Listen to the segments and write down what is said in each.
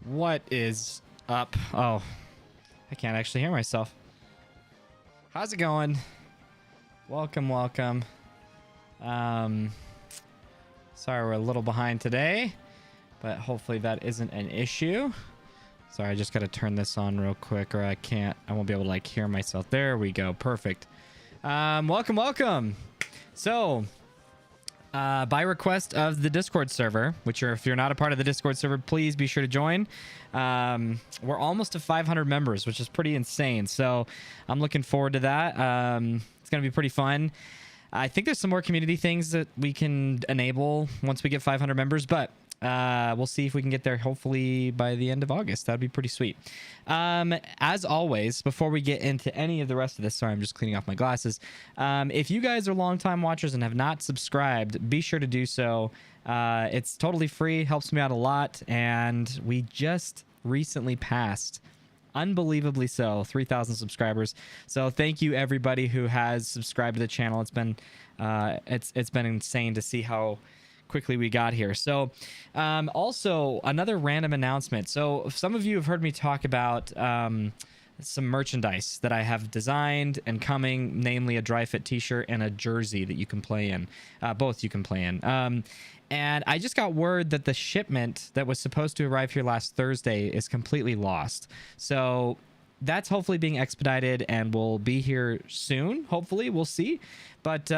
What is up? Oh, I can't actually hear myself. How's it going? Welcome, welcome. Sorry we're a little behind today, but hopefully that isn't an issue. Sorry, I just got to turn this on real quick or I won't be able to like hear myself. There we go. Perfect. Welcome, welcome. So, by request of the Discord server, if you're not a part of the Discord server, please be sure to join. We're almost to 500 members, which is pretty insane. So I'm looking forward to that. It's going to be pretty fun. I think there's some more community things that we can enable once we get 500 members, but we'll see if we can get there hopefully by the end of August. That'd be pretty sweet. As always, before we get into any of the rest of this, sorry, I'm just cleaning off my glasses. If you guys are longtime watchers and have not subscribed, be sure to do so. It's totally free, helps me out a lot, and we just recently passed, unbelievably so, 3,000 subscribers. So thank you everybody who has subscribed to the channel. It's been it's been insane to see how quickly we got here. So also another random announcement. So some of you have heard me talk about some merchandise that I have designed and coming, namely a dry fit t-shirt and a jersey that you can play in. Both you can play in. And I just got word that the shipment that was supposed to arrive here last Thursday is completely lost. So that's hopefully being expedited and will be here soon. Hopefully, we'll see. But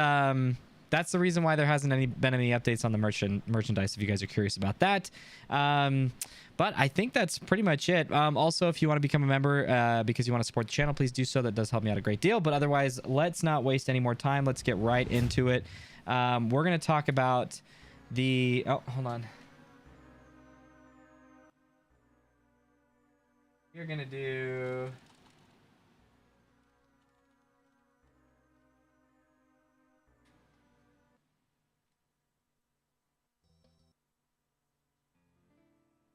that's the reason why there hasn't been any updates on the merchandise, if you guys are curious about that. But I think that's pretty much it. Also, if you want to become a member because you want to support the channel, please do so. That does help me out a great deal. But otherwise, let's not waste any more time. Let's get right into it. We're going to talk about the... Oh, hold on. You're going to do...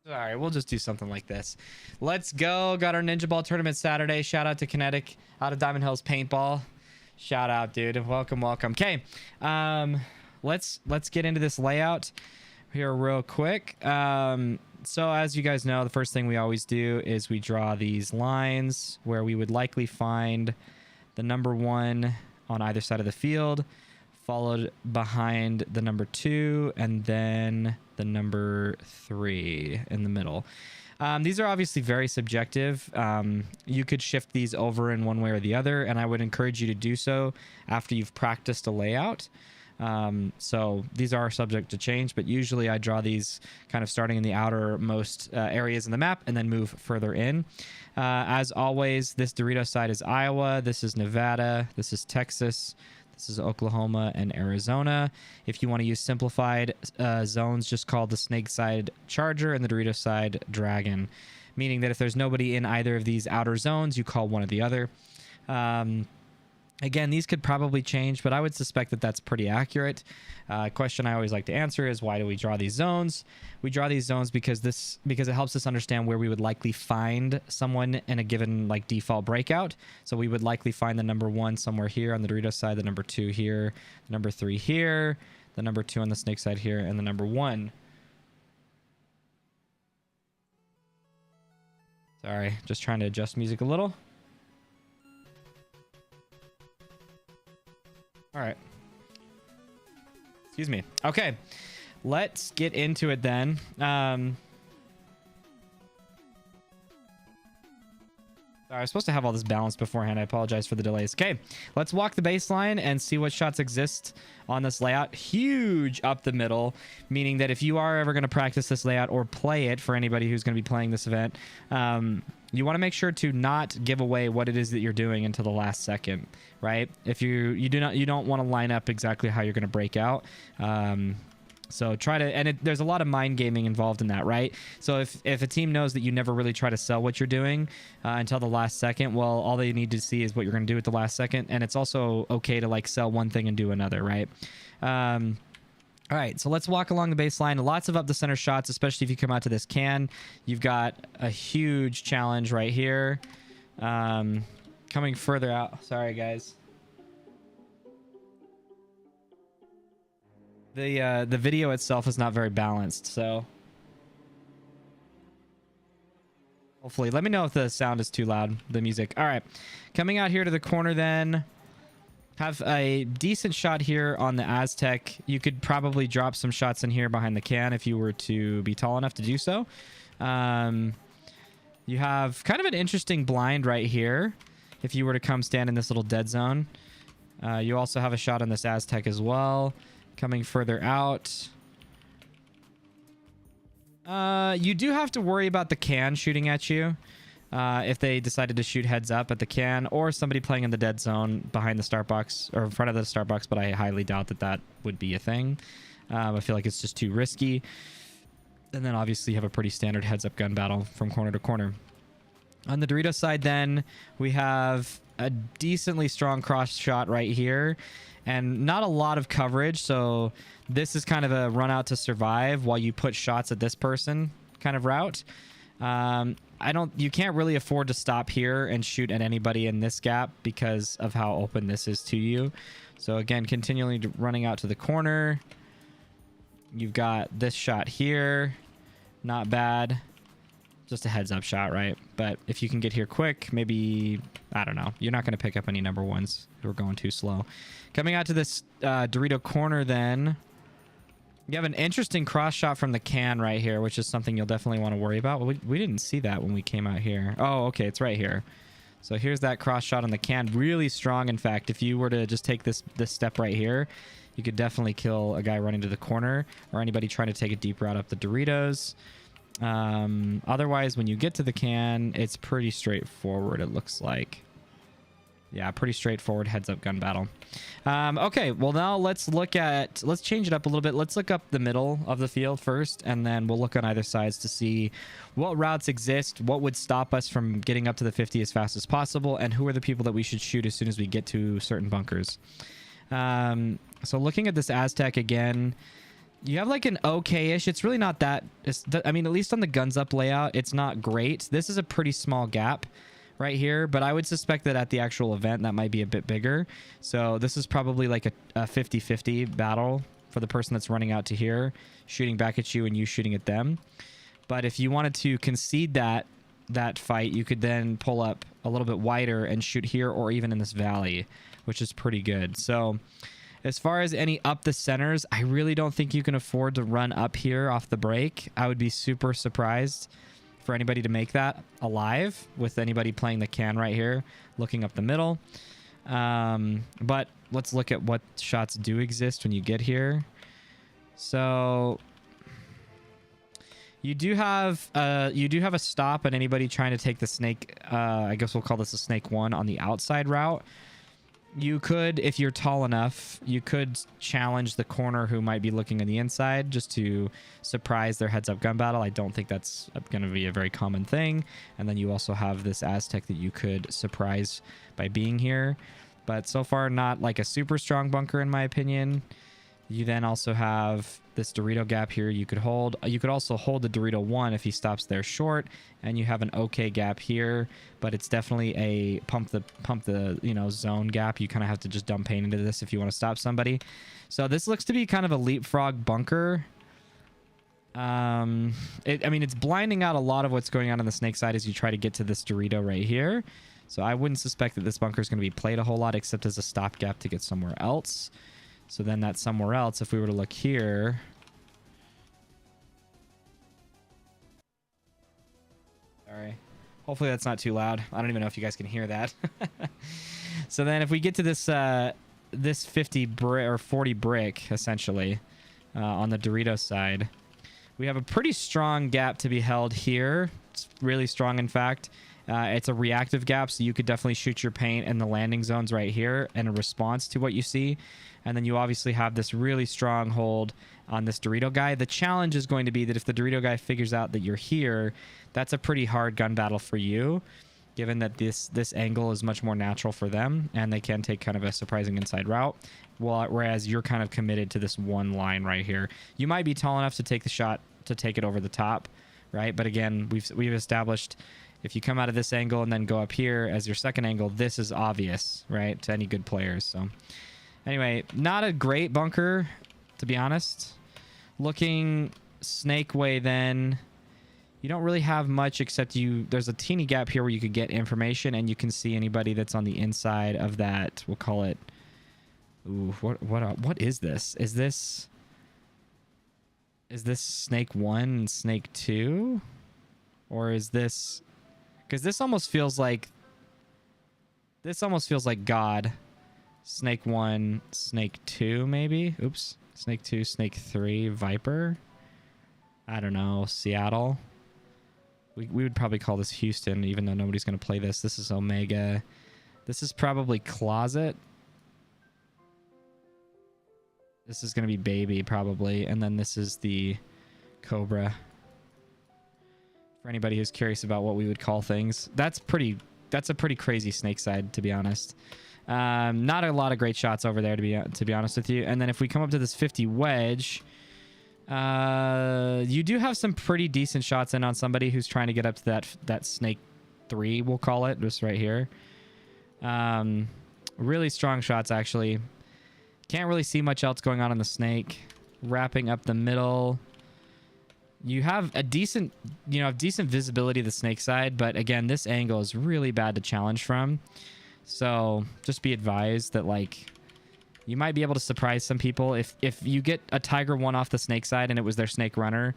Sorry, we'll just do something like this. Let's go. Got our Ninja Ball tournament Saturday. Shout out to Kinetic out of Diamond Hills Paintball. Shout out, dude. Welcome, welcome. Okay. Let's get into this layout here real quick. So as you guys know, the first thing we always do is we draw these lines where we would likely find the number 1 on either side of the field, followed behind the number 2, and then the number 3 in the middle. These are obviously very subjective. You could shift these over in one way or the other, and I would encourage you to do so after you've practiced a layout. So these are subject to change, but usually I draw these kind of starting in the outermost areas in the map and then move further in. As always, this Dorito side is Iowa, this is Nevada, this is Texas, this is Oklahoma and Arizona. If you want to use simplified zones, just call the Snake side Charger and the Dorito side Dragon, meaning that if there's nobody in either of these outer zones, you call one or the other. Again, these could probably change, but I would suspect that that's pretty accurate. Question I always like to answer is, why do we draw these zones? We draw these zones because it helps us understand where we would likely find someone in a given like default breakout. So we would likely find the number 1 somewhere here on the Dorito side, the number 2 here, the number 3 here, the number 2 on the Snake side here, and the number 1. Sorry, just trying to adjust music a little. All right. Excuse me. Okay. Let's get into it then. I was supposed to have all this balanced beforehand. I apologize for the delays. Okay. Let's walk the baseline and see what shots exist on this layout. Huge up the middle, meaning that if you are ever going to practice this layout or play it for anybody who's going to be playing this event, you want to make sure to not give away what it is that you're doing until the last second, right? If you don't want to line up exactly how you're going to break out. So try to, and there's a lot of mind gaming involved in that, right? So if a team knows that you never really try to sell what you're doing until the last second, well, all they need to see is what you're going to do at the last second. And it's also okay to like sell one thing and do another, right? All right, so let's walk along the baseline. Lots of up the center shots, especially if you come out to this can. You've got a huge challenge right here. Coming further out. Sorry, guys. The video itself is not very balanced, so Hopefully. Let me know if the sound is too loud, the music. All right. Coming out here to the corner then. Have a decent shot here on the Aztec. You could probably drop some shots in here behind the can if you were to be tall enough to do so. You have kind of an interesting blind right here if you were to come stand in this little dead zone. You also have a shot on this Aztec as well. Coming further out. You do have to worry about the can shooting at you if they decided to shoot heads up at the can, or somebody playing in the dead zone behind the start box or in front of the start box, but I highly doubt that that would be a thing. I feel like it's just too risky. And then obviously you have a pretty standard heads up gun battle from corner to corner. On the Dorito side then, we have a decently strong cross shot right here and not a lot of coverage, so this is kind of a run out to survive while you put shots at this person kind of route. You can't really afford to stop here and shoot at anybody in this gap because of how open this is to you. So again, continually running out to the corner. You've got this shot here. Not bad. Just a heads up shot, right? But if you can get here quick, maybe, I don't know. You're not going to pick up any number ones. We're going too slow. Coming out to this Dorito corner then. You have an interesting cross shot from the can right here, which is something you'll definitely want to worry about. We didn't see that when we came out here. Oh, okay. It's right here. So here's that cross shot on the can. Really strong, in fact. If you were to just take this step right here, you could definitely kill a guy running to the corner or anybody trying to take a deep route up the Doritos. Otherwise, when you get to the can, it's pretty straightforward, it looks like. Yeah, pretty straightforward heads-up gun battle. Okay, well now let's change it up a little bit. Let's look up the middle of the field first, and then we'll look on either sides to see what routes exist, what would stop us from getting up to the 50 as fast as possible, and who are the people that we should shoot as soon as we get to certain bunkers. So looking at this Aztec again, you have like an okay-ish. It's really not that... I mean, at least on the guns up layout, it's not great. This is a pretty small gap right here, but I would suspect that at the actual event that might be a bit bigger. So this is probably like a 50-50 battle for the person that's running out to here, shooting back at you and you shooting at them. But if you wanted to concede that fight, you could then pull up a little bit wider and shoot here or even in this valley, which is pretty good. So as far as any up the centers, I really don't think you can afford to run up here off the break. I would be super surprised for anybody to make that alive with anybody playing the can right here, looking up the middle. But let's look at what shots do exist when you get here. So you do have a stop at anybody trying to take the snake. I guess we'll call this a snake 1 on the outside route. You could, if you're tall enough, you could challenge the corner who might be looking on the inside just to surprise their heads-up gun battle. I don't think that's going to be a very common thing. And then you also have this Aztec that you could surprise by being here. But so far, not like a super strong bunker, in my opinion. You then also have this Dorito gap here you could hold. You could also hold the Dorito 1 if he stops there short, and you have an okay gap here, but it's definitely a pump the zone gap. You kind of have to just dump paint into this if you want to stop somebody. So this looks to be kind of a leapfrog bunker. I mean, it's blinding out a lot of what's going on the snake side as you try to get to this Dorito right here. So I wouldn't suspect that this bunker is going to be played a whole lot except as a stopgap to get somewhere else. So then that's somewhere else. If we were to look here. Sorry. Hopefully that's not too loud. I don't even know if you guys can hear that. So then if we get to this this 50 brick or 40 brick, essentially, on the Dorito side, we have a pretty strong gap to be held here. It's really strong, in fact. It's a reactive gap, so you could definitely shoot your paint in the landing zones right here in a response to what you see. And then you obviously have this really strong hold on this Dorito guy. The challenge is going to be that if the Dorito guy figures out that you're here, that's a pretty hard gun battle for you, given that this angle is much more natural for them, and they can take kind of a surprising inside route, whereas you're kind of committed to this one line right here. You might be tall enough to take the shot to take it over the top, right? But again, we've established if you come out of this angle and then go up here as your second angle, this is obvious, right, to any good players. So anyway, not a great bunker, to be honest. Looking snake way then, you don't really have much except there's a teeny gap here where you could get information and you can see anybody that's on the inside of that. We'll call it. Ooh, what is this? Is this snake 1 and snake 2? Or is this, because this almost feels like God. Snake 1, snake 2 maybe. Oops. Snake 2, snake 3, Viper. I don't know, Seattle. We would probably call this Houston, even though nobody's going to play this. This is Omega. This is probably Closet. This is going to be Baby, probably. And then this is the Cobra. For anybody who's curious about what we would call things. That's a pretty crazy snake side, to be honest. Not a lot of great shots over there, to be honest with you. And then if we come up to this 50 wedge... you do have some pretty decent shots in on somebody who's trying to get up to that snake 3, we'll call it, just right here. Really strong shots, actually. Can't really see much else going on the snake. Wrapping up the middle. You have a decent visibility of the snake side, but again, this angle is really bad to challenge from. So just be advised that, like, you might be able to surprise some people. If you get a Tiger 1 off the snake side and it was their snake runner,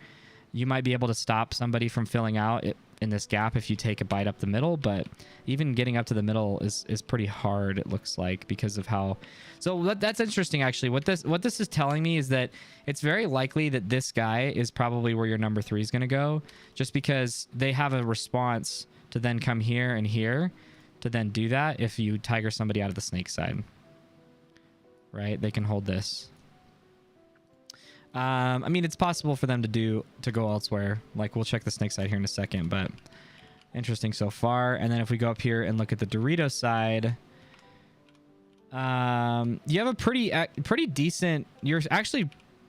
you might be able to stop somebody from filling out in this gap if you take a bite up the middle. But even getting up to the middle is pretty hard, it looks like, because of how... So that's interesting, actually. What this is telling me is that it's very likely that this guy is probably where your number 3 is going to go, just because they have a response to then come here and here to then do that if you Tiger somebody out of the snake side. Right, they can hold this. I mean, it's possible for them to go elsewhere. Like, we'll check the snake side here in a second, but interesting so far. And then if we go up here and look at the Dorito side, you have a pretty decent. You're actually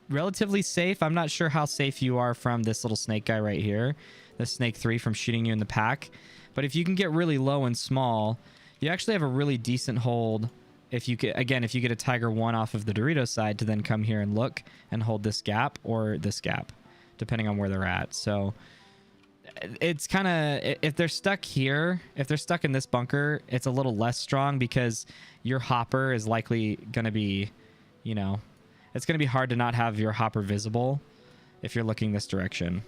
relatively safe. I'm not sure how safe you are from this little snake guy right here, the snake 3 from shooting you in the pack. But if you can get really low and small, you actually have a really decent hold. If you get a Tiger 1 off of the Dorito side to then come here and look and hold this gap or this gap, depending on where they're at. So it's kind of, if they're stuck here, if they're stuck in this bunker, it's a little less strong because your hopper is likely going to be, it's going to be hard to not have your hopper visible if you're looking this direction.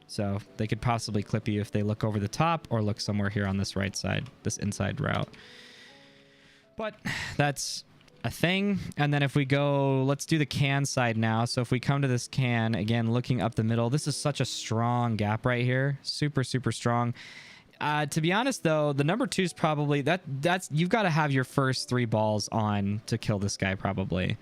So they could possibly clip you if they look over the top or look somewhere here on this right side, this inside route. But that's a thing. And then if we go, let's do the can side now. So if we come to this can, again, looking up the middle, this is such a strong gap right here. Super, super strong. To be honest, though, the number 2 is probably, that's you've got to have your first 3 balls on to kill this guy, probably.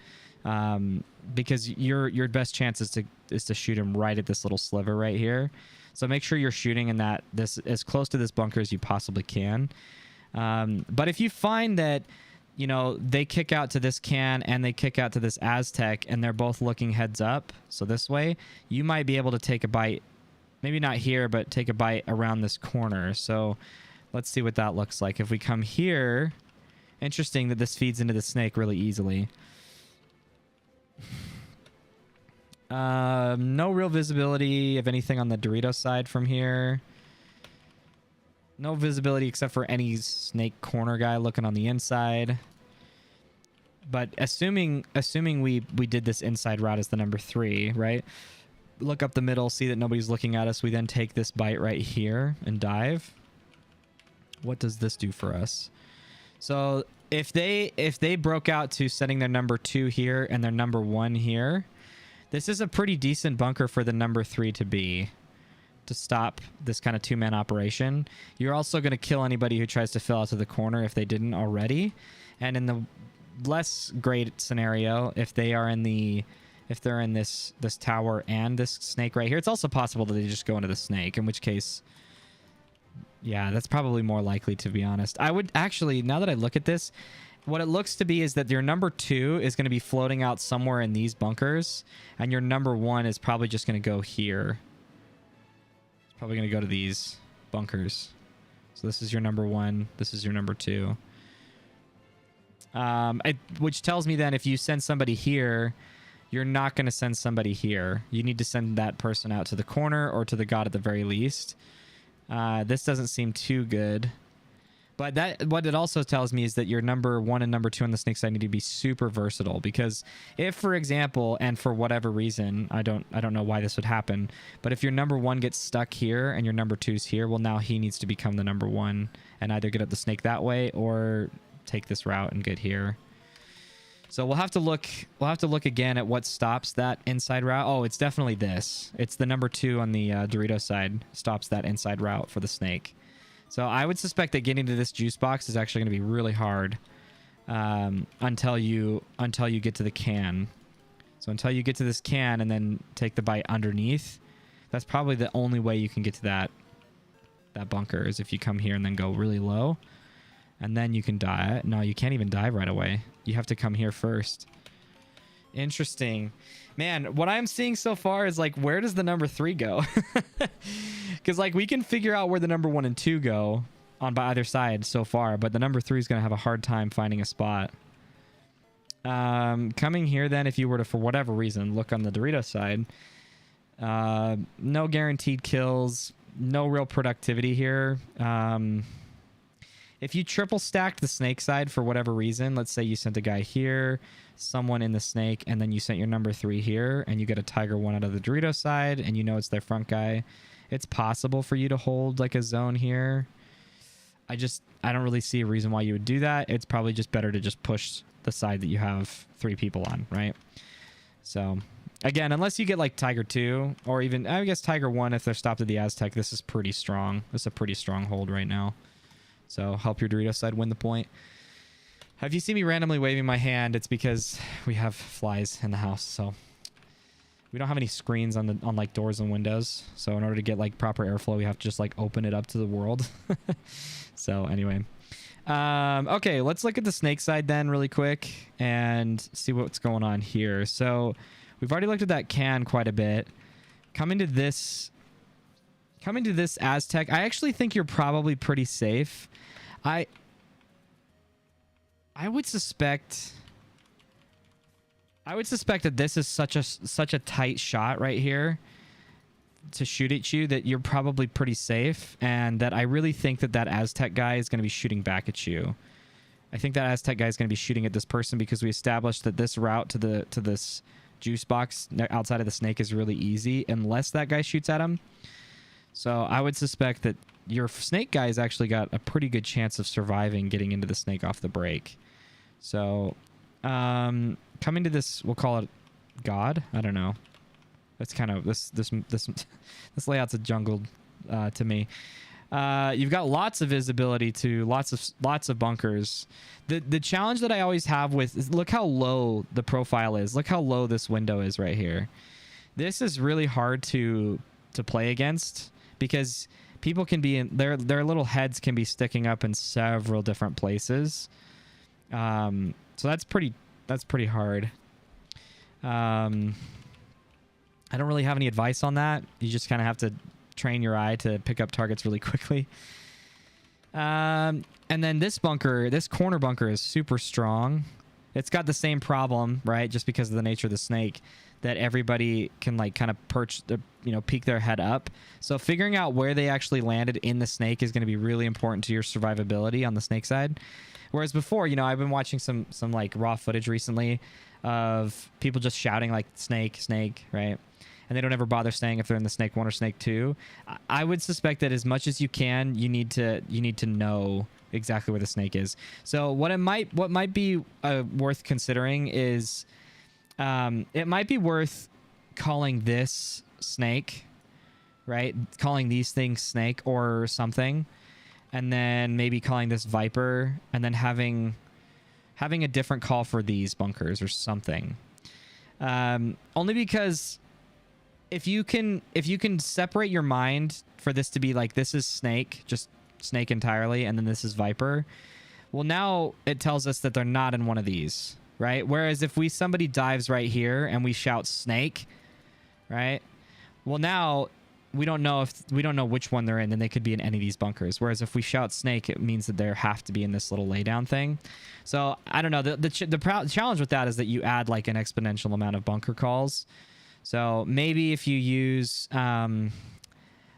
Because your best chance is to shoot him right at this little sliver right here. So make sure you're shooting in this as close to this bunker as you possibly can. But if you find that, they kick out to this can and they kick out to this Aztec and they're both looking heads up, so this way, you might be able to take a bite, maybe not here, but take a bite around this corner. So let's see what that looks like. If we come here, interesting that this feeds into the snake really easily. No real visibility of anything on the Dorito side from here. No visibility except for any snake corner guy looking on the inside. But assuming we did this inside route as the number 3, right? Look up the middle, see that nobody's looking at us. We then take this bite right here and dive. What does this do for us? So if they broke out to setting their number 2 here and their number 1 here, this is a pretty decent bunker for the number 3 to be, to stop this kind of 2-man operation. You're also going to kill anybody who tries to fill out to the corner if they didn't already. And in the less great scenario, if they're in this tower and this snake right here, it's also possible that they just go into the snake, in which case, yeah, that's probably more likely, to be honest. I would actually, now that I look at this, what it looks to be is that your number 2 is going to be floating out somewhere in these bunkers, and your number 1 is probably just going to go here. It's probably going to go to these bunkers. So this is your number 1. This is your number 2. Which tells me then if you send somebody here, you're not going to send somebody here. You need to send that person out to the corner or to the god at the very least. This doesn't seem too good. But that, what it also tells me is that your number 1 and number 2 on the snake side need to be super versatile, because if, for example, and for whatever reason, I don't know why this would happen, but if your number 1 gets stuck here and your number 2's here, well, now he needs to become the number 1 and either get up the snake that way or take this route and get here. So we'll have to look again at what stops that inside route. Oh, it's definitely this. It's the number 2 on the Dorito side stops that inside route for the snake. So I would suspect that getting to this juice box is actually going to be really hard until you get to the can. So until you get to this can and then take the bite underneath, that's probably the only way you can get to that bunker, is if you come here and then go really low, and then you can dive. No, you can't even dive right away. You have to come here first. Interesting. Man, what I'm seeing so far is like, where does the number 3 go? Because like we can figure out where the number 1 and 2 go on by either side so far, but the number 3 is going to have a hard time finding a spot. Coming here then, if you were to, for whatever reason, look on the Dorito side, no guaranteed kills, no real productivity here. If you triple stacked the snake side for whatever reason, let's say you sent a guy here, someone in the snake, and then you sent your number 3 here, and you get a Tiger 1 out of the Dorito side, and you know it's their front guy, it's possible for you to hold like a zone here. I don't really see a reason why you would do that. It's probably just better to just push the side that you have 3 people on, right? So again, unless you get like Tiger 2 or even, I guess, Tiger 1, if they're stopped at the Aztec, this is pretty strong. This is a pretty strong hold right now. So help your Dorito side win the point. If you see me randomly waving my hand, it's because we have flies in the house. So we don't have any screens on like doors and windows. So in order to get like proper airflow, we have to just like open it up to the world. So anyway, okay, let's look at the snake side then really quick and see what's going on here. So we've already looked at that can quite a bit. Coming to this Aztec, I actually think you're probably pretty safe. I would suspect that this is such a tight shot right here to shoot at you that you're probably pretty safe, and that I really think that Aztec guy is going to be shooting back at you. I think that Aztec guy is going to be shooting at this person because we established that this route to this juice box outside of the snake is really easy unless that guy shoots at him. So I would suspect that your snake guy has actually got a pretty good chance of surviving getting into the snake off the break. So coming to this, we'll call it God. I don't know. That's kind of this layout's a jungle to me. You've got lots of visibility to lots of bunkers. The challenge that I always have with is look how low the profile is. Look how low this window is right here. This is really hard to play against because people can be in their little heads can be sticking up in several different places. So that's pretty hard. I don't really have any advice on that. You just kind of have to train your eye to pick up targets really quickly. And then this corner bunker is super strong. It's got the same problem, right? Just because of the nature of the snake, that everybody can like kind of peek their head up. So figuring out where they actually landed in the snake is going to be really important to your survivability on the snake side. Whereas before, I've been watching some like raw footage recently of people just shouting like snake, snake, right? And they don't ever bother saying if they're in the snake 1 or snake 2. I would suspect that as much as you can, you need to know exactly where the snake is. So what might be worth considering is it might be worth calling this snake, right? Calling these things snake or something, and then maybe calling this viper, and then having a different call for these bunkers or something. Only because if you can separate your mind for this to be like, this is snake, just snake entirely, and then this is viper, well, now it tells us that they're not in one of these, right? Whereas if somebody dives right here and we shout snake, right? Well, now we don't know which one they're in, then they could be in any of these bunkers. Whereas if we shout snake, it means that they have to be in this little laydown thing. So I don't know. The challenge with that is that you add like an exponential amount of bunker calls. So maybe if you use, I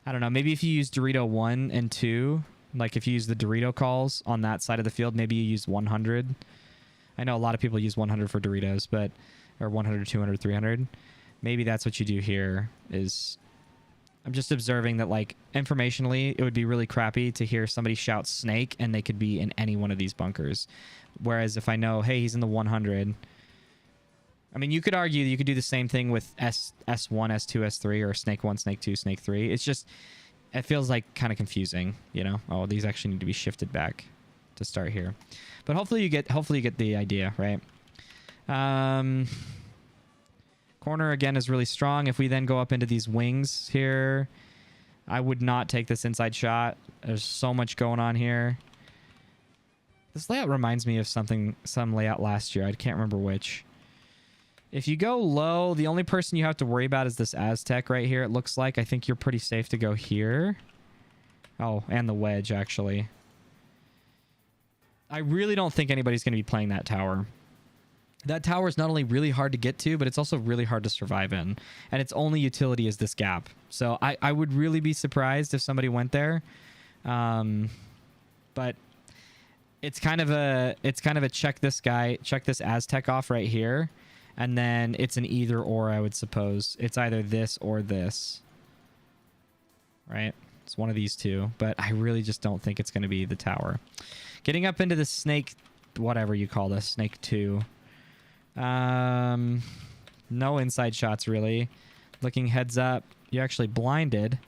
don't know, maybe if you use Dorito 1 and 2, like if you use the Dorito calls on that side of the field, maybe you use 100. I know a lot of people use 100 for Doritos, but, or 100, 200, 300. Maybe that's what you do here is, I'm just observing that like informationally, it would be really crappy to hear somebody shout snake and they could be in any one of these bunkers. Whereas if I know, hey, he's in the 100, I mean, you could argue that you could do the same thing with S1, S2, S3, or Snake 1, Snake 2, Snake 3. It's just, it feels like kind of confusing, you know? Oh, these actually need to be shifted back to start here. But hopefully you get the idea, right? Corner, again, is really strong. If we then go up into these wings here, I would not take this inside shot. There's so much going on here. This layout reminds me of some layout last year. I can't remember which. If you go low, the only person you have to worry about is this Aztec right here, it looks like. I think you're pretty safe to go here. Oh, and the wedge, actually. I really don't think anybody's going to be playing that tower. That tower is not only really hard to get to, but it's also really hard to survive in. And its only utility is this gap. So I would really be surprised if somebody went there. But it's kind of a check this Aztec off right here. And then it's an either or, I would suppose. It's either this or this. Right? It's one of these two. But I really just don't think it's going to be the tower. Getting up into the snake, whatever you call this, snake 2. No inside shots, really. Looking heads up, you're actually blinded.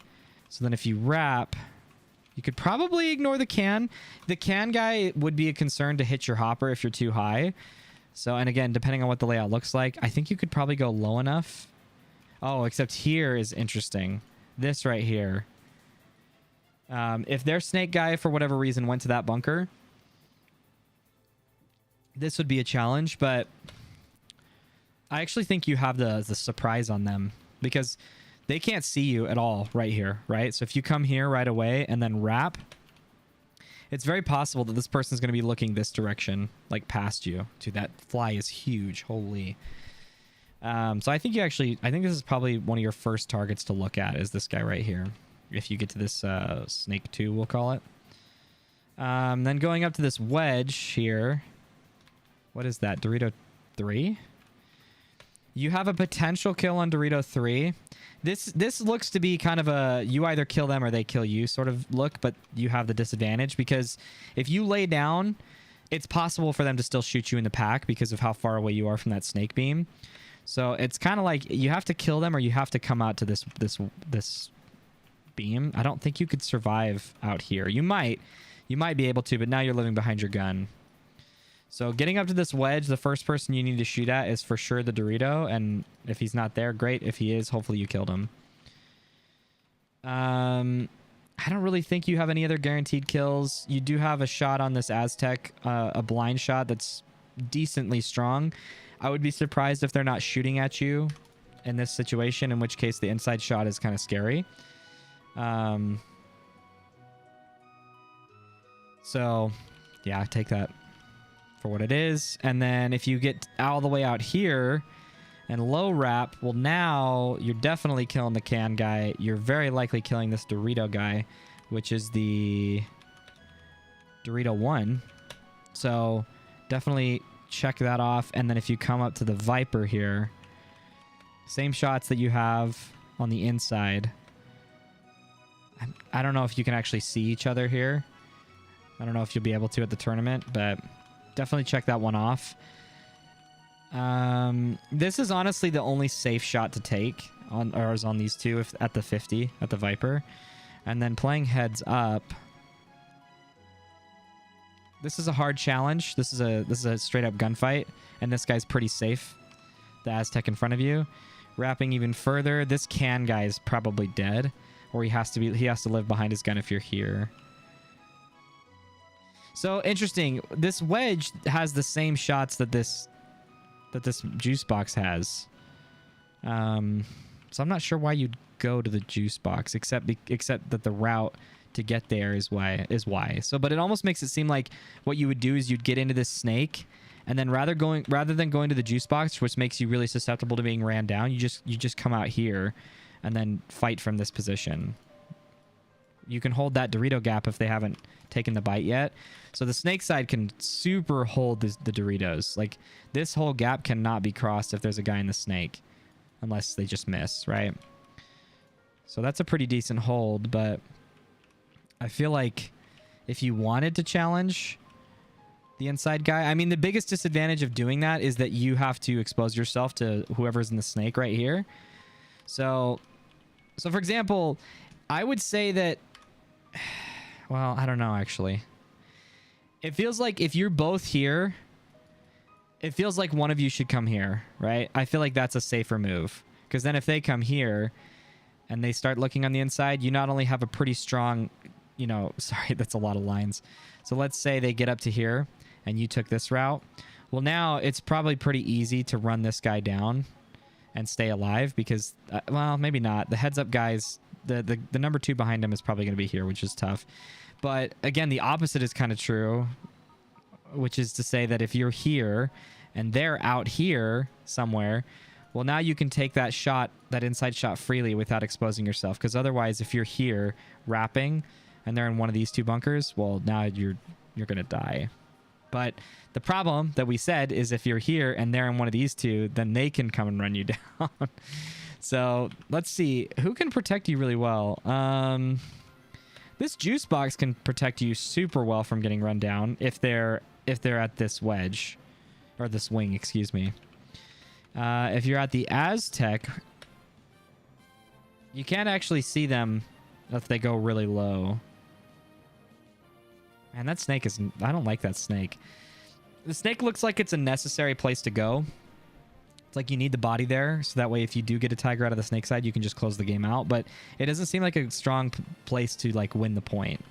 So then if you wrap, you could probably ignore the can. The can guy would be a concern to hit your hopper if you're too high. So, and again, depending on what the layout looks like, I think you could probably go low enough. Oh, except here is interesting. This right here. If their snake guy, for whatever reason, went to that bunker, this would be a challenge, but I actually think you have the surprise on them because they can't see you at all right here, right? So if you come here right away and then wrap, it's very possible that this person's going to be looking this direction, like past you. Dude, that fly is huge. Holy. So I think this is probably one of your first targets to look at is this guy right here. If you get to this snake 2, we'll call it. Then going up to this wedge here. What is that? Dorito 3? You have a potential kill on Dorito 3. This looks to be kind of a you either kill them or they kill you sort of look, but you have the disadvantage because if you lay down, it's possible for them to still shoot you in the pack because of how far away you are from that snake beam. So it's kind of like you have to kill them or you have to come out to this beam. I don't think you could survive out here. You might be able to, but now you're living behind your gun. So getting up to this wedge, the first person you need to shoot at is for sure the Dorito. And if he's not there, great. If he is, hopefully you killed him. I don't really think you have any other guaranteed kills. You do have a shot on this Aztec, a blind shot that's decently strong. I would be surprised if they're not shooting at you in this situation, in which case the inside shot is kind of scary. So, yeah, take that for what it is. And then if you get all the way out here and low wrap, well, now you're definitely killing the can guy. You're very likely killing this Dorito guy, which is the Dorito 1. So definitely check that off. And then if you come up to the Viper here, same shots that you have on the inside. I don't know if you can actually see each other here. I don't know if you'll be able to at the tournament, but definitely check that one off. This is honestly the only safe shot to take on these two at the 50 at the Viper. And then playing heads up. This is a hard challenge. This is a straight up gunfight, and this guy's pretty safe. The Aztec in front of you. Wrapping even further, this can guy is probably dead, or he has to live behind his gun if you're here. So interesting. This wedge has the same shots that this juice box has. So I'm not sure why you'd go to the juice box, except that the route to get there is Y. So, but it almost makes it seem like what you would do is you'd get into this snake, and then rather than going to the juice box, which makes you really susceptible to being ran down, you just come out here and then fight from this position. You can hold that Dorito gap if they haven't taken the bite yet. So the snake side can super hold the Doritos. Like, this whole gap cannot be crossed if there's a guy in the snake, unless they just miss, right? So that's a pretty decent hold, but I feel like if you wanted to challenge the inside guy, I mean, the biggest disadvantage of doing that is that you have to expose yourself to whoever's in the snake right here. So for example, I would say that, well, I don't know, actually. It feels like if you're both here, it feels like one of you should come here, right? I feel like that's a safer move, because then if they come here and they start looking on the inside, you not only have a pretty strong, you know, sorry, that's a lot of lines. So let's say they get up to here and you took this route. Well, now it's probably pretty easy to run this guy down and stay alive, because, well, maybe not. The heads up guys, the number 2 behind him is probably going to be here, which is tough. But again, the opposite is kind of true, which is to say that if you're here and they're out here somewhere, well, now you can take that shot, that inside shot, freely without exposing yourself. Because otherwise, if you're here wrapping and they're in one of these 2 bunkers, well, now you're going to die. But the problem that we said is if you're here and they're in one of these 2, then they can come and run you down. So let's see who can protect you really well. This juice box can protect you super well from getting run down if they're at this wedge, or this wing, excuse me. If you're at the Aztec, you can't actually see them if they go really low. Man, that snake is... I don't like that snake. The snake looks like it's a necessary place to go. It's like you need the body there, so that way if you do get a tiger out of the snake side, you can just close the game out. But it doesn't seem like a strong place to, like, win the point.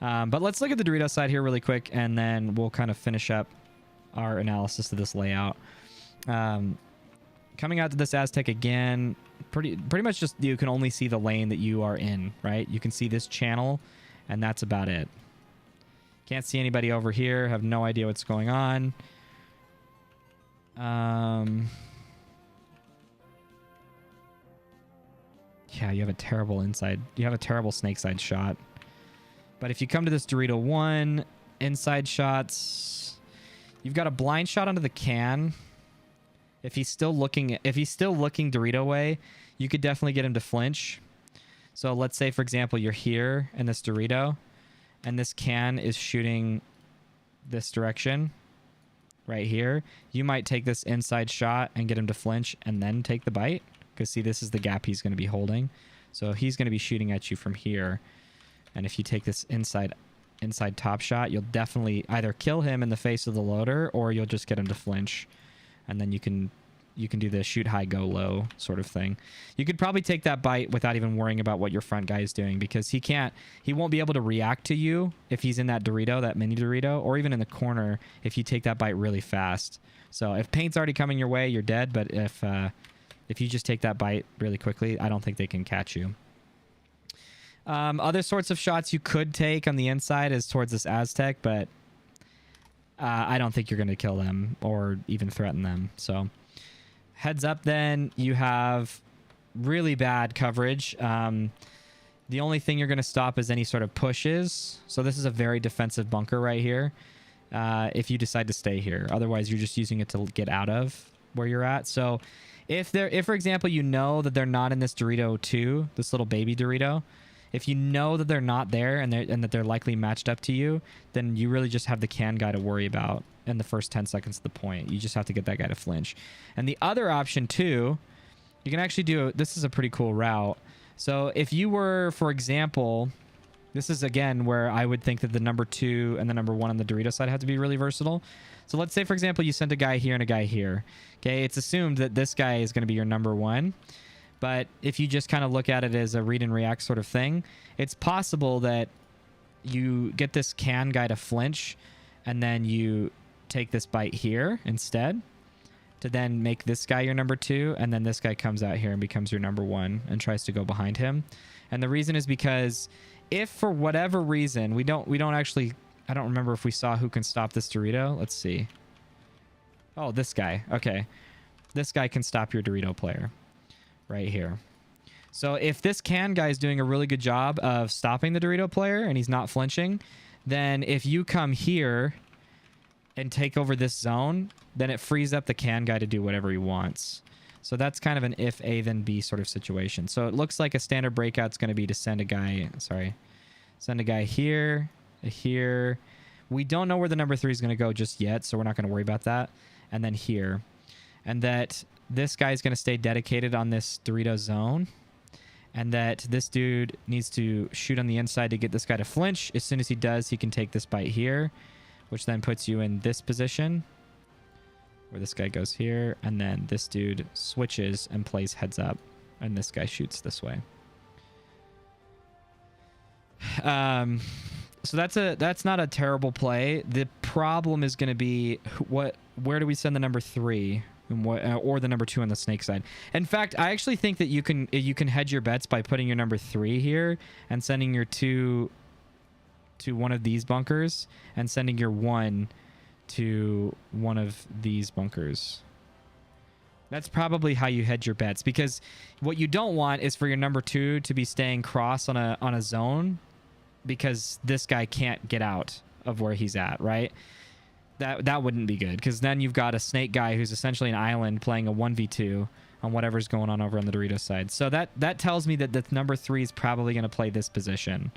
But let's look at the Dorito side here really quick, and then we'll kind of finish up our analysis of this layout. Coming out to this Aztec again, pretty much just you can only see the lane that you are in, right? You can see this channel, and that's about it. Can't see anybody over here. Have no idea what's going on. Yeah, you have a terrible inside. You have a terrible snake side shot. But if you come to this Dorito 1, inside shots, you've got a blind shot onto the can. If he's still looking Dorito way, you could definitely get him to flinch. So let's say, for example, you're here in this Dorito, and this can is shooting this direction right here. You might take this inside shot and get him to flinch and then take the bite, because see, this is the gap he's going to be holding. So he's going to be shooting at you from here, and if you take this inside top shot, you'll definitely either kill him in the face of the loader, or you'll just get him to flinch, and then you can do the shoot high, go low sort of thing. You could probably take that bite without even worrying about what your front guy is doing, because he won't be able to react to you if he's in that Dorito, that mini Dorito, or even in the corner if you take that bite really fast. So if paint's already coming your way, you're dead. But if you just take that bite really quickly, I don't think they can catch you. Other sorts of shots you could take on the inside is towards this Aztec, but I don't think you're going to kill them or even threaten them. So heads up, then you have really bad coverage. The only thing you're going to stop is any sort of pushes. So this is a very defensive bunker right here. If you decide to stay here, otherwise you're just using it to get out of where you're at. So if for example, you know that they're not in this Dorito 2, this little baby Dorito, if you know that they're not there and that they're likely matched up to you, then you really just have the can guy to worry about in the first 10 seconds of the point. You just have to get that guy to flinch. And the other option too, you can actually do, this is a pretty cool route. So if you were, for example, this is again where I would think that the number 2 and the number 1 on the Dorito side have to be really versatile. So let's say, for example, you sent a guy here and a guy here. Okay, it's assumed that this guy is going to be your number 1. But if you just kind of look at it as a read and react sort of thing, it's possible that you get this can guy to flinch, and then you take this bite here instead. to then make this guy your number 2, and then this guy comes out here and becomes your number 1 and tries to go behind him. And the reason is because if for whatever reason we don't actually, I don't remember if we saw who can stop this Dorito. Let's see. Oh, this guy. Okay. This guy can stop your Dorito player right here. So if this can guy is doing a really good job of stopping the Dorito player and he's not flinching, then if you come here and take over this zone, then it frees up the can guy to do whatever he wants. So that's kind of an if A then B sort of situation. So it looks like a standard breakout's going to be to send a guy, send a guy here, here. We don't know where the number 3 is going to go just yet, so we're not going to worry about that. And then here. And that this guy's going to stay dedicated on this Dorito zone. And that this dude needs to shoot on the inside to get this guy to flinch. As soon as he does, he can take this bite here, which then puts you in this position where this guy goes here, and then this dude switches and plays heads up, and this guy shoots this way. So that's not a terrible play. The problem is going to be where do we send the number 3 and or the number 2 on the snake side. In fact, I actually think that you can hedge your bets by putting your number 3 here and sending your 2 to one of these bunkers and sending your 1 to one of these bunkers. That's probably how you hedge your bets, because what you don't want is for your number 2 to be staying cross on a zone because this guy can't get out of where he's at, right? That wouldn't be good, because then you've got a snake guy who's essentially an island playing a 1v2 on whatever's going on over on the Dorito side. So that tells me that the number 3 is probably going to play this position,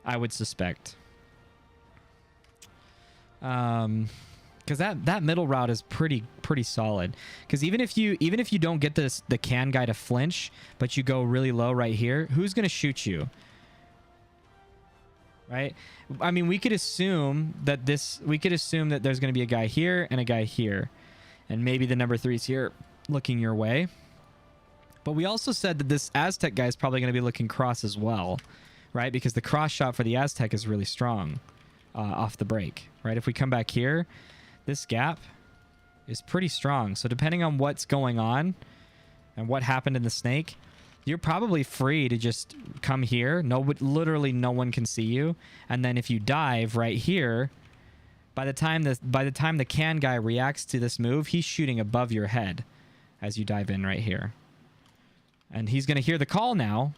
I would suspect. Because that middle route is pretty solid. Because even if you don't get the can guy to flinch, but you go really low right here, who's going to shoot you? Right? I mean, we could assume that there's going to be a guy here and a guy here, and maybe the number 3's here looking your way. But we also said that this Aztec guy is probably going to be looking cross as well, right? Because the cross shot for the Aztec is really strong off the break, right? If we come back here, this gap is pretty strong. So depending on what's going on and what happened in the snake, you're probably free to just come here. Literally no one can see you. And then if you dive right here, by the time the can guy reacts to this move, he's shooting above your head as you dive in right here. And he's going to hear the call now,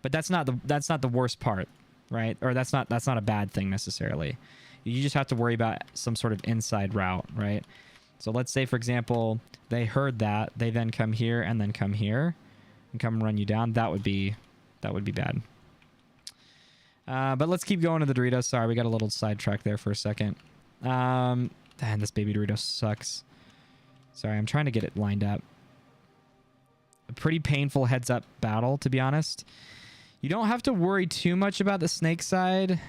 but that's not the worst part, right? Or that's not a bad thing necessarily. You just have to worry about some sort of inside route, right? So let's say, for example, they heard that, they then come here and then come here and come run you down. That would be bad. But let's keep going to the Doritos. Sorry, we got a little sidetrack there for a second. Man, this baby Dorito sucks. Sorry, I'm trying to get it lined up. A pretty painful heads up battle, to be honest. You don't have to worry too much about the snake side.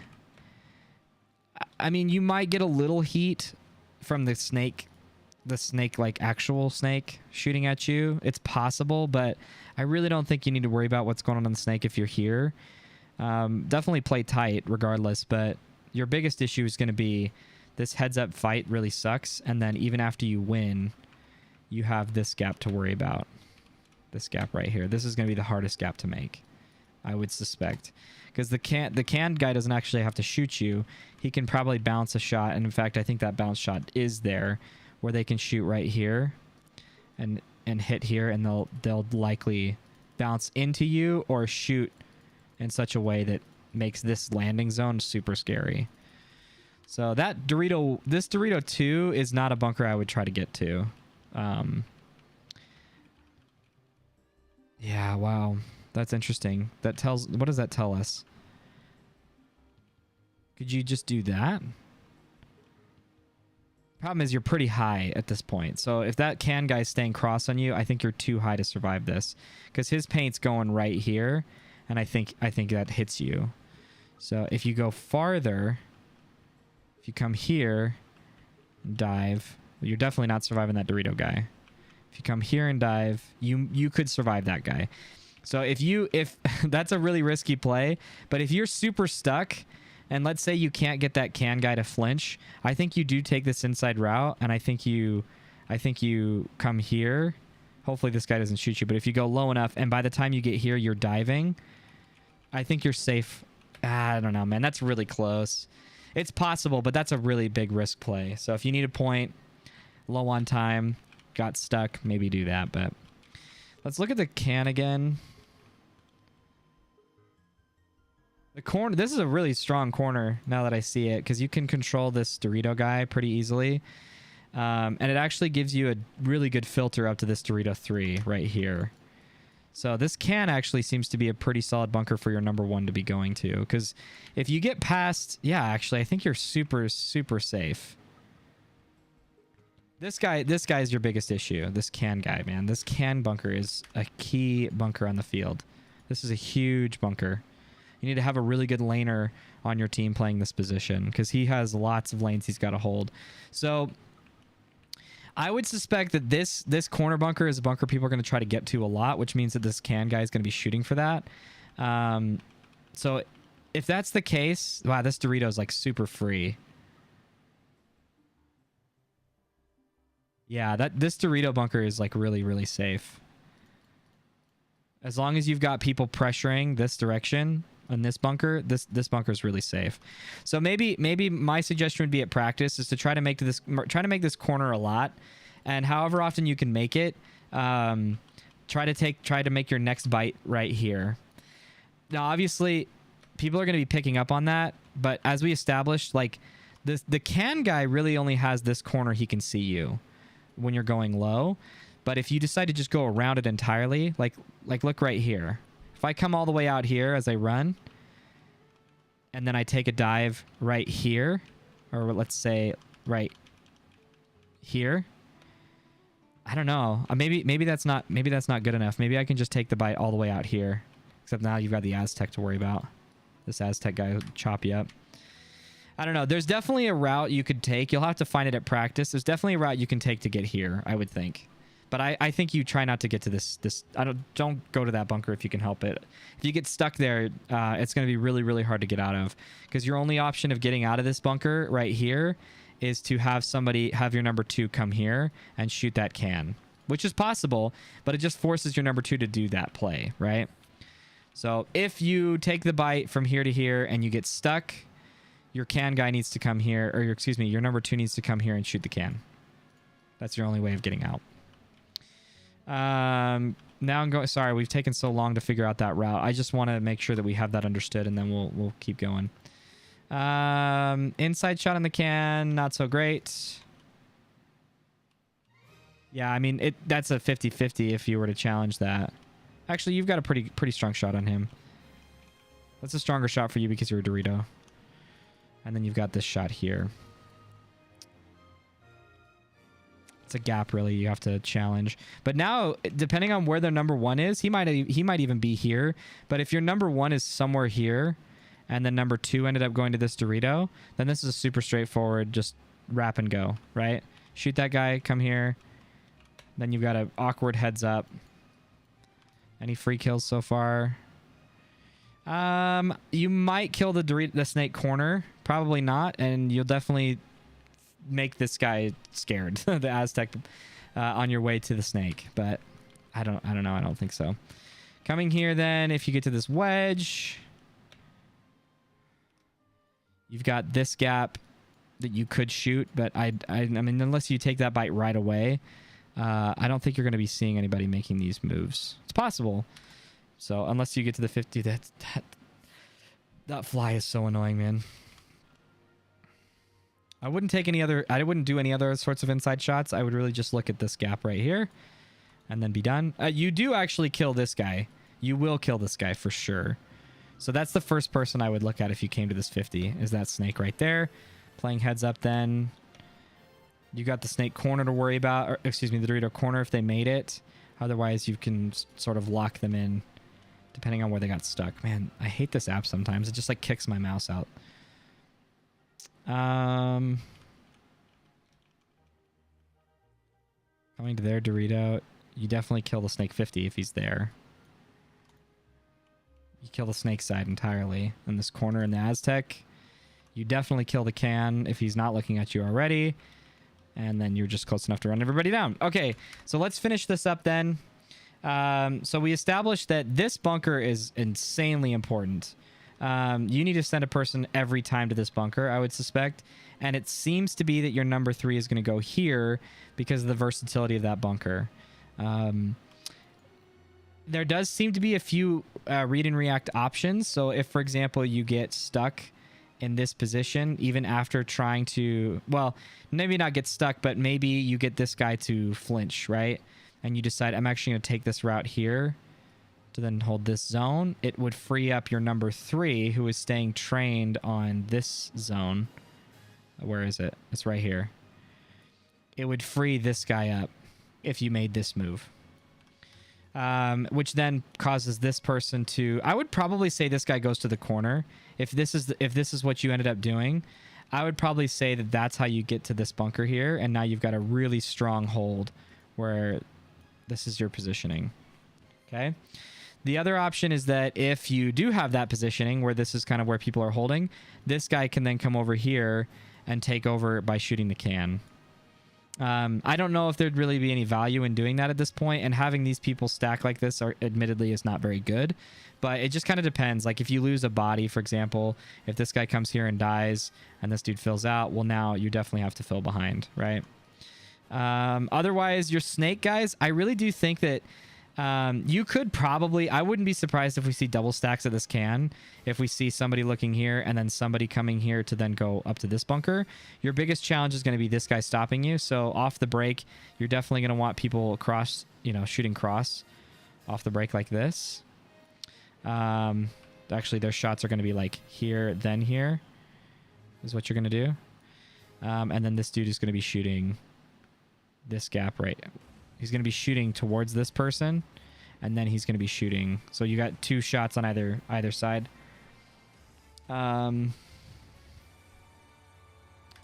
I mean, you might get a little heat from the snake like actual snake shooting at you. It's possible, but I really don't think you need to worry about what's going on the snake if you're here. Definitely play tight regardless, but your biggest issue is going to be this heads up fight really sucks, and then even after you win, you have this gap to worry about. This gap right here. This is going to be the hardest gap to make, I would suspect. Because the can guy doesn't actually have to shoot you. He can probably bounce a shot, and in fact, I think that bounce shot is there, where they can shoot right here and hit here, and they'll likely bounce into you or shoot in such a way that makes this landing zone super scary. So this Dorito 2 is not a bunker I would try to get to. Yeah, wow. That's interesting. What does that tell us? Could you just do that? Problem is you're pretty high at this point. So if that can guy's staying cross on you, I think you're too high to survive this. Because his paint's going right here, and I think that hits you. So if you go farther, if you come here and dive, you're definitely not surviving that Dorito guy. If you come here and dive, you could survive that guy. So if that's a really risky play, but if you're super stuck, and let's say you can't get that can guy to flinch, I think you do take this inside route, and I think you I think you come here. Hopefully this guy doesn't shoot you, but if you go low enough and by the time you get here, you're diving, I think you're safe. I don't know, man. That's really close. It's possible, but that's a really big risk play. So if you need a point, low on time, got stuck, maybe do that. But let's look at the can again. The corner, this is a really strong corner now that I see it, because you can control this Dorito guy pretty easily. And it actually gives you a really good filter up to this Dorito 3 right here. So this can actually seems to be a pretty solid bunker for your number 1 to be going to. Because if you get past... Yeah, actually, I think you're super, super safe. This guy is your biggest issue. This can guy, man. This can bunker is a key bunker on the field. This is a huge bunker. You need to have a really good laner on your team playing this position, because he has lots of lanes he's got to hold. So... I would suspect that this corner bunker is a bunker people are going to try to get to a lot, which means that this can guy is going to be shooting for that. So if that's the case, wow, this Dorito is like super free. Yeah, this Dorito bunker is like really, really safe. As long as you've got people pressuring this direction on this bunker, this bunker is really safe. So maybe my suggestion would be at practice is to try to make this corner a lot, and however often you can make it, try to make your next bite right here. Now obviously people are going to be picking up on that, but as we established, like the can guy really only has this corner he can see you when you're going low. But if you decide to just go around it entirely, like look right here. If I come all the way out here as I run, and then I take a dive right here, or let's say right here, I don't know. Maybe that's not good enough. Maybe I can just take the bite all the way out here. Except now you've got the Aztec to worry about. This Aztec guy will chop you up. I don't know. There's definitely a route you could take. You'll have to find it at practice. There's definitely a route you can take to get here, I would think. But I think you try not to get to this. Don't go to that bunker if you can help it. If you get stuck there, it's going to be really, really hard to get out of, because your only option of getting out of this bunker right here is to have your number 2 come here and shoot that can, which is possible, but it just forces your number 2 to do that play, right? So if you take the bite from here to here and you get stuck, your can guy needs to come here, or your number 2 needs to come here and shoot the can. That's your only way of getting out. Now I'm going. Sorry, we've taken so long to figure out that route. I just want to make sure that we have that understood, and then we'll keep going. Inside shot on the can, not so great. Yeah, I mean that's a 50-50 if you were to challenge that. Actually, you've got a pretty strong shot on him. That's a stronger shot for you because you're a Dorito. And then you've got this shot here. It's a gap, really. You have to challenge. But now, depending on where their number 1 is, he might even be here. But if your number 1 is somewhere here, and then number 2 ended up going to this Dorito, then this is a super straightforward, just wrap and go, right? Shoot that guy, come here. Then you've got an awkward heads up. Any free kills so far? You might kill the snake corner. Probably not, and you'll definitely make this guy scared, the Aztec, on your way to the snake. But I don't know. I don't think so. Coming here, then, if you get to this wedge, you've got this gap that you could shoot. But I mean, unless you take that bite right away, I don't think you're going to be seeing anybody making these moves. It's possible. So unless you get to the 50, that fly is so annoying, man. I wouldn't do any other sorts of inside shots. I would really just look at this gap right here and then be done. You do actually kill this guy. You will kill this guy for sure. So that's the first person I would look at if you came to this 50, is that snake right there. Playing heads up then. You got the snake corner to worry about, or excuse me, the Dorito corner if they made it. Otherwise, you can sort of lock them in depending on where they got stuck. Man, I hate this app sometimes. It just like kicks my mouse out. Coming to their Dorito, you definitely kill the snake 50 if he's there. You kill the snake side entirely. In this corner in the Aztec, you definitely kill the can if he's not looking at you already. And then you're just close enough to run everybody down. Okay, so let's finish this up then. So we established that this bunker is insanely important. You need to send a person every time to this bunker, I would suspect. And it seems to be that your number 3 is going to go here because of the versatility of that bunker. There does seem to be a few read and react options. So if, for example, you get stuck in this position, even after trying to, well, maybe not get stuck, but maybe you get this guy to flinch, right? And you decide, I'm actually going to take this route here to then hold this zone. It would free up your number 3, who is staying trained on this zone. Where is it? It's right here. It would free this guy up if you made this move. Which then causes this person to, I would probably say this guy goes to the corner. If this is what you ended up doing, I would probably say that that's how you get to this bunker here. And now you've got a really strong hold where this is your positioning. Okay. The other option is that if you do have that positioning where this is kind of where people are holding, this guy can then come over here and take over by shooting the can. I don't know if there'd really be any value in doing that at this point, and having these people stack like this admittedly is not very good, but it just kind of depends. Like if you lose a body, for example, if this guy comes here and dies and this dude fills out, well, now you definitely have to fill behind, right? Otherwise, your snake guys, I really do think that you could probably, I wouldn't be surprised if we see double stacks of this can. If we see somebody looking here and then somebody coming here to then go up to this bunker, your biggest challenge is going to be this guy stopping you. So off the break, you're definitely going to want people across, you know, shooting cross off the break like this. Actually, their shots are going to be like here, then here is what you're going to do. And then this dude is going to be shooting this gap right. He's going to be shooting towards this person, and then he's going to be shooting. So you got 2 shots on either side. And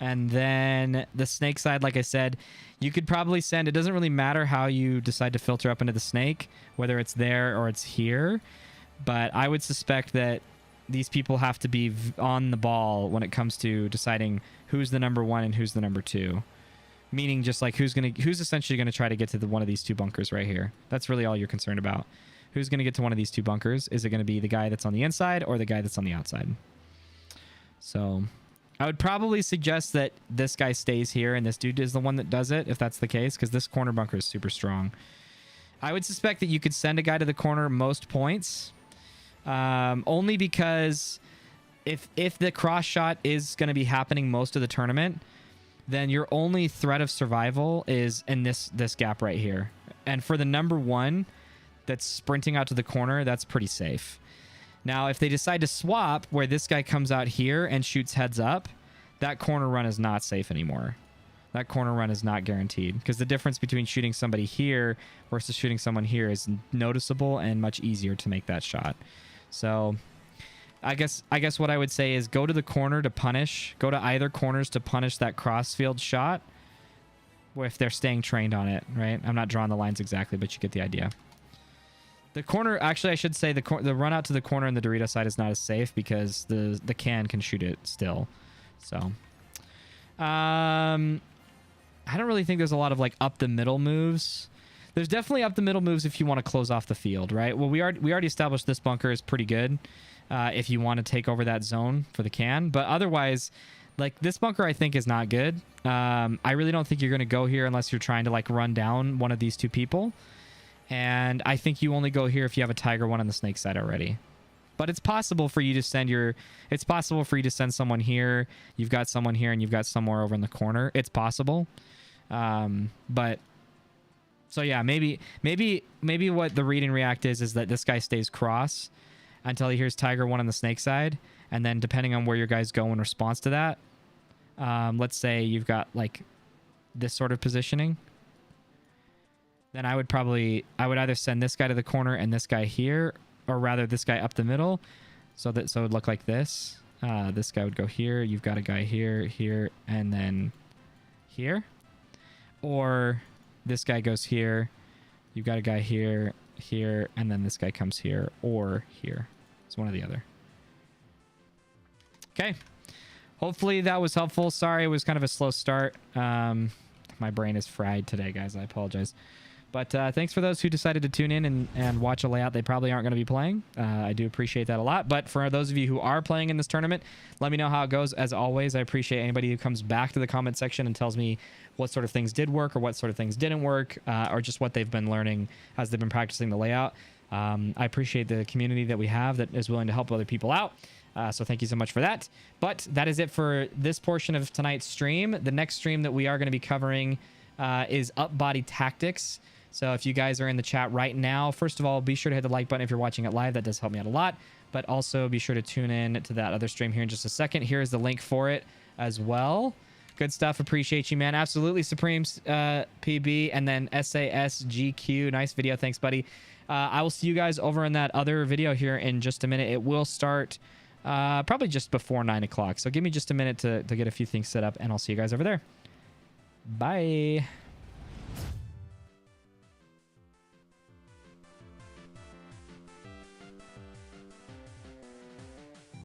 then the snake side, like I said, you could probably send, it doesn't really matter how you decide to filter up into the snake, whether it's there or it's here. But I would suspect that these people have to be on the ball when it comes to deciding who's the number 1 and who's the number 2. Meaning just like who's essentially going to try to get to one of these 2 bunkers right here. That's really all you're concerned about. Who's going to get to one of these 2 bunkers? Is it going to be the guy that's on the inside or the guy that's on the outside? So I would probably suggest that this guy stays here and this dude is the one that does it, if that's the case, because this corner bunker is super strong. I would suspect that you could send a guy to the corner most points, only because if the cross shot is going to be happening most of the tournament, then your only threat of survival is in this gap right here. And for the number 1 that's sprinting out to the corner, that's pretty safe. Now, if they decide to swap where this guy comes out here and shoots heads up, that corner run is not safe anymore. That corner run is not guaranteed, because the difference between shooting somebody here versus shooting someone here is noticeable and much easier to make that shot. So I guess what I would say is go to the corner to punish. Go to either corners to punish that crossfield shot if they're staying trained on it, right? I'm not drawing the lines exactly, but you get the idea. The corner, actually, I should say the run out to the corner in the Dorito side is not as safe because the can shoot it still. So, I don't really think there's a lot of like up the middle moves. There's definitely up the middle moves if you want to close off the field, right? Well, we already established this bunker is pretty good. If you want to take over that zone for the can. But otherwise, like this bunker I think is not good. I really don't think you're going to go here unless you're trying to like run down one of these 2 people. And I think you only go here if you have a Tiger 1 on the snake side already. But it's possible for you to send someone here. You've got someone here and you've got somewhere over in the corner. It's possible. But so yeah, maybe what the read and react is that this guy stays cross until he hears Tiger 1 on the snake side. And then depending on where your guys go in response to that, let's say you've got like this sort of positioning, then I would either send this guy to the corner and this guy here, or rather this guy up the middle. So it would look like this. This guy would go here. You've got a guy here, here, and then here. Or this guy goes here. You've got a guy here, here, and then this guy comes here or here. It's one or the other. Okay. Hopefully that was helpful. Sorry, it was kind of a slow start. My brain is fried today, guys. I apologize. But thanks for those who decided to tune in and watch a layout they probably aren't going to be playing. I do appreciate that a lot. But for those of you who are playing in this tournament, let me know how it goes. As always, I appreciate anybody who comes back to the comment section and tells me what sort of things did work or what sort of things didn't work, or just what they've been learning as they've been practicing the layout. I appreciate the community that we have that is willing to help other people out. So thank you so much for that. But that is it for this portion of tonight's stream. The next stream that we are going to be covering is Up Body Tactics. So if you guys are in the chat right now, first of all, be sure to hit the like button if you're watching it live. That does help me out a lot. But also be sure to tune in to that other stream here in just a second. Here's the link for it as well. Good stuff. Appreciate you, man. Absolutely. Supreme PB and then SASGQ. Nice video. Thanks, buddy. I will see you guys over in that other video here in just a minute. It will start probably just before 9 o'clock. So give me just a minute to get a few things set up, and I'll see you guys over there. Bye.